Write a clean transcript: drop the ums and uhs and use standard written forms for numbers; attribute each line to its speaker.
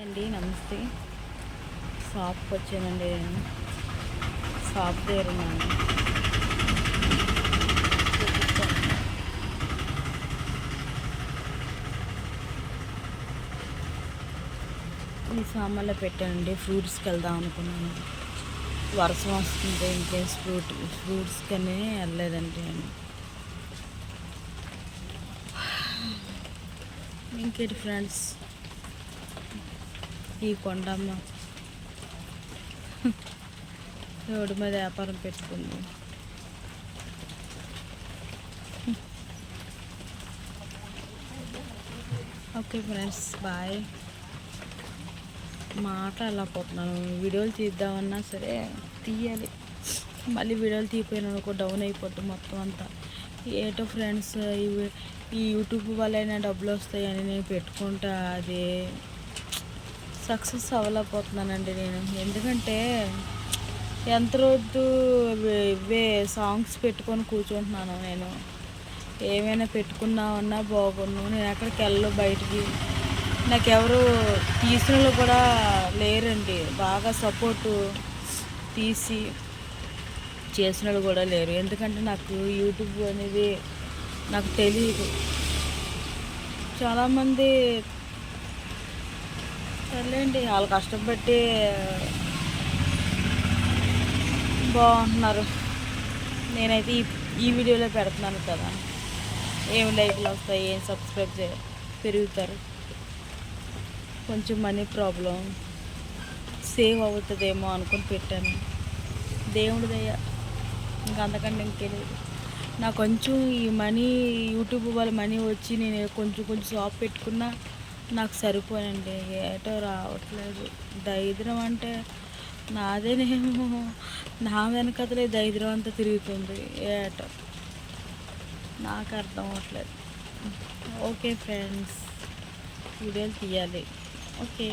Speaker 1: అండి నమస్తే. షాప్కి వచ్చానండి. నేను షాప్ దగ్గర ఉన్నాను. చూపిస్తాను. ఈ సామాన్లో పెట్టానండి. ఫ్రూట్స్కి వెళ్దాం అనుకున్నాను. వర్షం వస్తుంది, ఇంకేస్ ఫ్రూట్స్కి అని వెళ్ళలేదండి నేను. ఇంకేంటి ఫ్రెండ్స్, ఈ కొండమ్మ రోడ్డు మీద వ్యాపారం పెట్టుకుంది. Okay friends, bye. మాట్లాడలేకపోతున్నాను. వీడియోలు తీద్దామన్నా సరే తీయాలి, మళ్ళీ వీడియోలు తీయపోయినానుకో డౌన్ అయిపోద్ది మొత్తం అంతా. ఏటో ఫ్రెండ్స్, ఈ యూట్యూబ్ వల్లైనా డబ్బులు వస్తాయని నేను పెట్టుకుంటా, అది సక్సెస్ అవ్వలేకపోతున్నానండి నేను. ఎందుకంటే ఎంత రోజు ఇవే సాంగ్స్ పెట్టుకొని కూర్చుంటున్నాను నేను. ఏమైనా పెట్టుకున్నామన్నా బాగున్నాను. నేను ఎక్కడికి వెళ్ళను బయటికి. నాకెవరు తీసిన కూడా లేరండి. బాగా సపోర్టు తీసి చేసిన కూడా లేరు. ఎందుకంటే నాకు యూట్యూబ్ అనేది నాకు తెలియదు. చాలామంది సర్లేండి, వాళ్ళు కష్టపడి బాగుంటున్నారు. నేనైతే ఈ వీడియోలో పెడుతున్నాను కదా, ఏం లైక్లు వస్తాయి, ఏం సబ్స్క్రైబ్ పెరుగుతారు. కొంచెం మనీ ప్రాబ్లం, సేవ్ అవుతుందేమో అనుకుని పెట్టాను. దేవుడి దయ, ఇంకా అంతకంటే ఇంకేలేదు. నాకు కొంచెం ఈ మనీ, యూట్యూబ్ వాళ్ళ మనీ వచ్చి నేను కొంచెం షాప్ పెట్టుకున్నా నాకు సరిపోనండి. ఏటో రావట్లేదు. దరిద్రం అంటే నాదేనేమో, నా వెనకతలే దరిద్రం అంతా తిరుగుతుంది. ఏటో నాకు అర్థం అవ్వట్లేదు. ఓకే ఫ్రెండ్స్, వీడియోలు తీయాలి. ఓకే.